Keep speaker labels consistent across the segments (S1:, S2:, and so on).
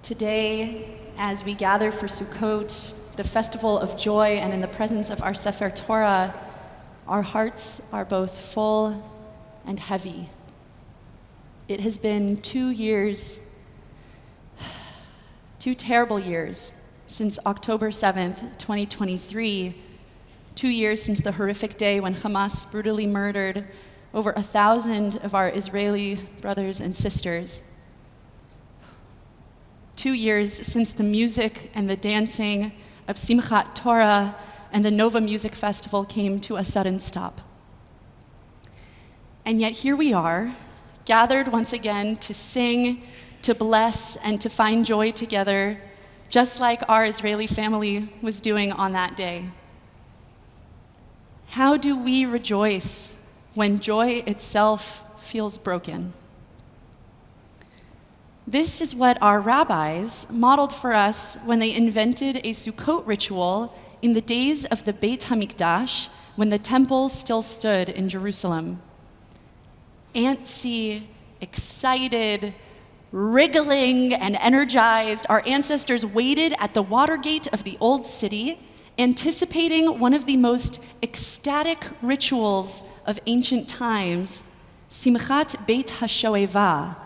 S1: Today, as we gather for Sukkot, the festival of joy, and in the presence of our Sefer Torah, our hearts are both full and heavy. It has been 2 years, 2 terrible years, since October 7th, 2023, 2 years since the horrific day when Hamas brutally murdered over 1,000 of our Israeli brothers and sisters. 2 years since the music and the dancing of Simchat Torah and the Nova Music Festival came to a sudden stop. And yet here we are, gathered once again to sing, to bless, and to find joy together, just like our Israeli family was doing on that day. How do we rejoice when joy itself feels broken? This is what our rabbis modeled for us when they invented a Sukkot ritual in the days of the Beit HaMikdash, when the temple still stood in Jerusalem. Antsy, excited, wriggling, and energized, our ancestors waited at the water gate of the old city, anticipating one of the most ecstatic rituals of ancient times, Simchat Beit HaShoeva,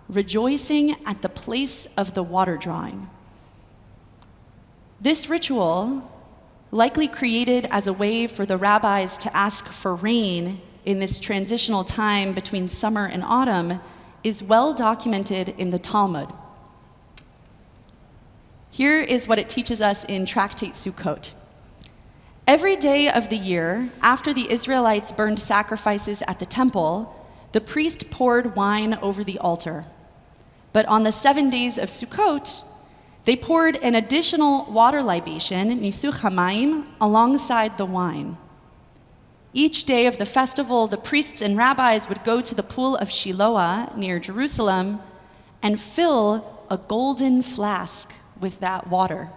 S1: rejoicing at the place of the water drawing. This ritual, likely created as a way for the rabbis to ask for rain in this transitional time between summer and autumn, is well documented in the Talmud. Here is what it teaches us in Tractate Sukkot. Every day of the year, after the Israelites burned sacrifices at the temple, the priest poured wine over the altar. But on the 7 days of Sukkot, they poured an additional water libation, Nisuch HaMayim, alongside the wine. Each day of the festival, the priests and rabbis would go to the pool of Shiloah near Jerusalem and fill a golden flask with that water.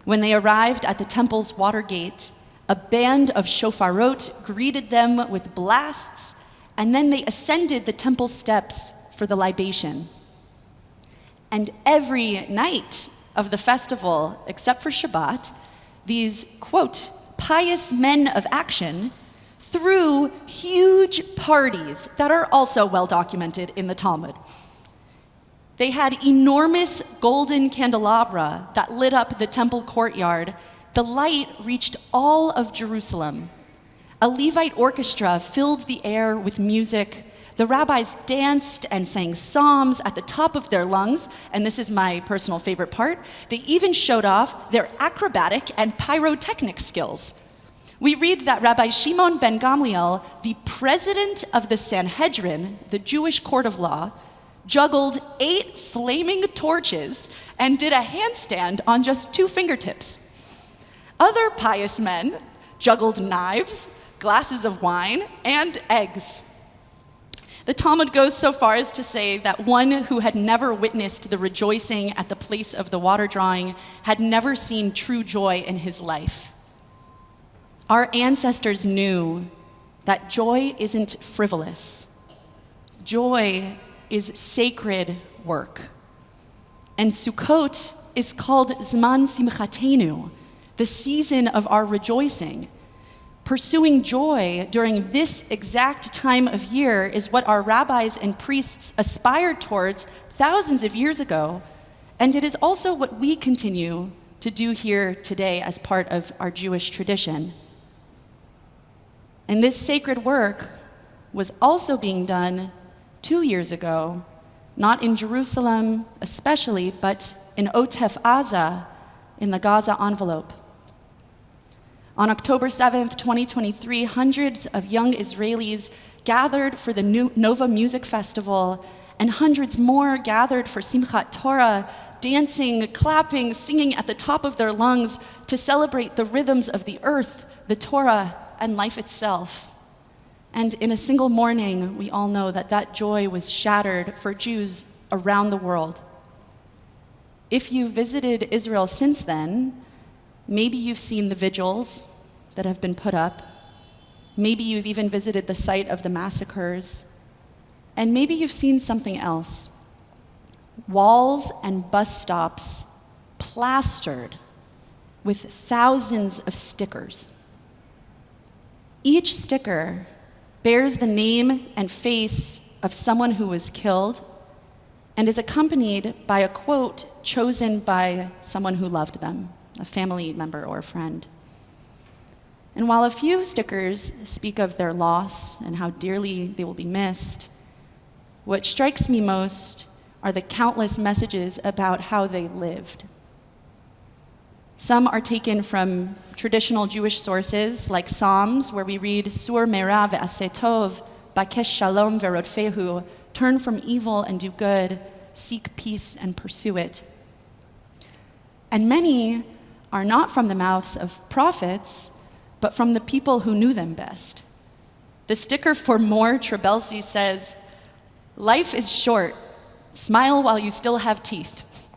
S1: When they arrived at the temple's water gate, a band of shofarot greeted them with blasts, and then they ascended the temple steps for the libation. And every night of the festival, except for Shabbat, these, quote, pious men of action threw huge parties that are also well documented in the Talmud. They had enormous golden candelabra that lit up the temple courtyard. The light reached all of Jerusalem. A Levite orchestra filled the air with music. The rabbis danced and sang psalms at the top of their lungs, and this is my personal favorite part. They even showed off their acrobatic and pyrotechnic skills. We read that Rabbi Shimon ben Gamliel, the president of the Sanhedrin, the Jewish court of law, juggled 8 flaming torches and did a handstand on just 2 fingertips. Other pious men juggled knives, glasses of wine, and eggs. The Talmud goes so far as to say that one who had never witnessed the rejoicing at the place of the water drawing had never seen true joy in his life. Our ancestors knew that joy isn't frivolous. Joy is sacred work. And Sukkot is called Zman Simchatenu, the season of our rejoicing. Pursuing joy during this exact time of year is what our rabbis and priests aspired towards thousands of years ago, and it is also what we continue to do here today as part of our Jewish tradition. And this sacred work was also being done 2 years ago, not in Jerusalem especially, but in Otef Aza, in the Gaza envelope. On October 7th, 2023, hundreds of young Israelis gathered for the Nova Music Festival, and hundreds more gathered for Simchat Torah, dancing, clapping, singing at the top of their lungs to celebrate the rhythms of the earth, the Torah, and life itself. And in a single morning, we all know that that joy was shattered for Jews around the world. If you've visited Israel since then, maybe you've seen the vigils that have been put up. Maybe you've even visited the site of the massacres. And maybe you've seen something else. walls and bus stops plastered with thousands of stickers. Each sticker bears the name and face of someone who was killed and is accompanied by a quote chosen by someone who loved them, a family member or a friend. And while a few stickers speak of their loss and how dearly they will be missed, what strikes me most are the countless messages about how they lived. Some are taken from traditional Jewish sources, like Psalms, where we read, Sur me'ra ve'aseh tov, bakesh shalom ve'rodfehu, turn from evil and do good, seek peace and pursue it. And many are not from the mouths of prophets, but from the people who knew them best. The sticker for More Trebelsi says, life is short, smile while you still have teeth.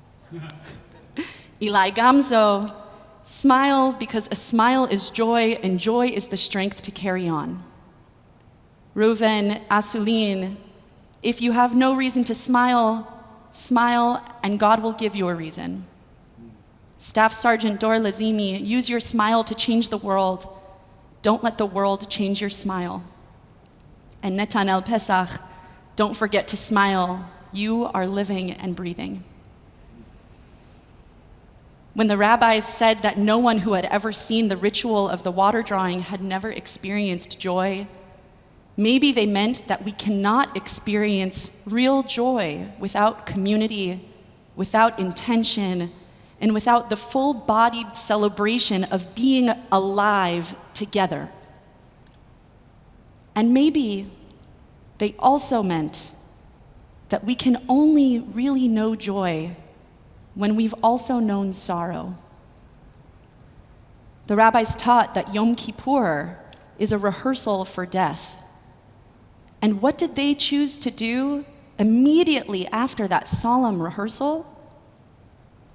S1: Eli Gamzo, smile because a smile is joy and joy is the strength to carry on. Reuven Asulin, if you have no reason to smile, smile and God will give you a reason. Staff Sergeant Dor Lazimi, use your smile to change the world. Don't let the world change your smile. And Netanel Pesach, don't forget to smile. You are living and breathing. When the rabbis said that no one who had ever seen the ritual of the water drawing had never experienced joy, maybe they meant that we cannot experience real joy without community, without intention, and without the full-bodied celebration of being alive together. And maybe they also meant that we can only really know joy when we've also known sorrow. The rabbis taught that Yom Kippur is a rehearsal for death. And what did they choose to do immediately after that solemn rehearsal?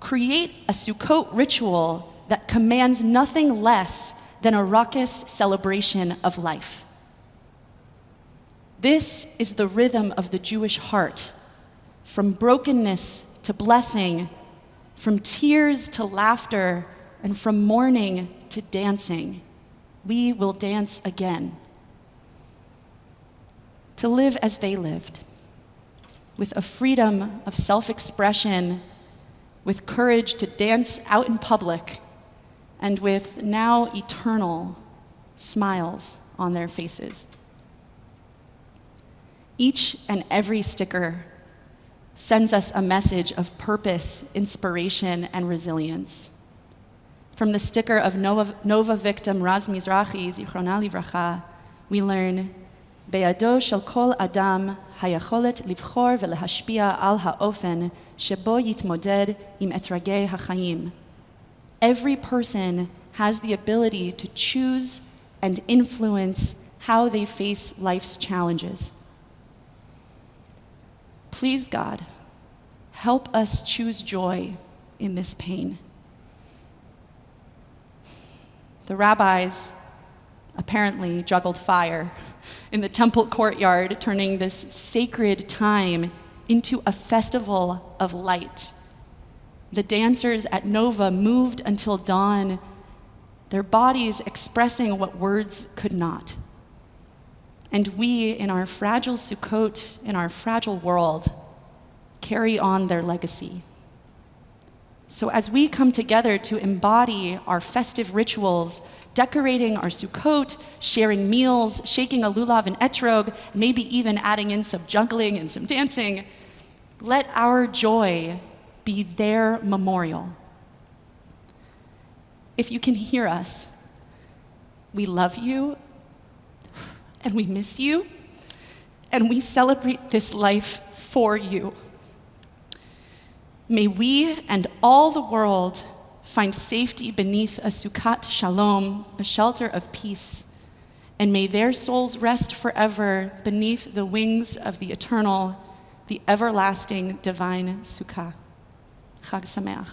S1: Create a Sukkot ritual that commands nothing less than a raucous celebration of life. This is the rhythm of the Jewish heart, from brokenness to blessing, from tears to laughter, and from mourning to dancing. We will dance again. To live as they lived, with a freedom of self-expression, with courage to dance out in public, and with now eternal smiles on their faces. Each and every sticker sends us a message of purpose, inspiration, and resilience. From the sticker of Nova victim Raz Mizrahi, Zichrona Livracha, we learn, Be'ado shel kol adam hayacholet livchor velehashpia al ha'ofen shebo yitmoded im etragei hachayim. Every person has the ability to choose and influence how they face life's challenges. Please, God, help us choose joy in this pain. The rabbis apparently juggled fire in the temple courtyard, turning this sacred time into a festival of light. The dancers at Nova moved until dawn, their bodies expressing what words could not. And we, in our fragile Sukkot, in our fragile world, carry on their legacy. So as we come together to embody our festive rituals, decorating our Sukkot, sharing meals, shaking a lulav and etrog, maybe even adding in some juggling and some dancing, let our joy be their memorial. If you can hear us, we love you, and we miss you, and we celebrate this life for you. May we and all the world find safety beneath a Sukkat Shalom, a shelter of peace, and may their souls rest forever beneath the wings of the eternal, the everlasting divine Sukkah. Chag Sameach.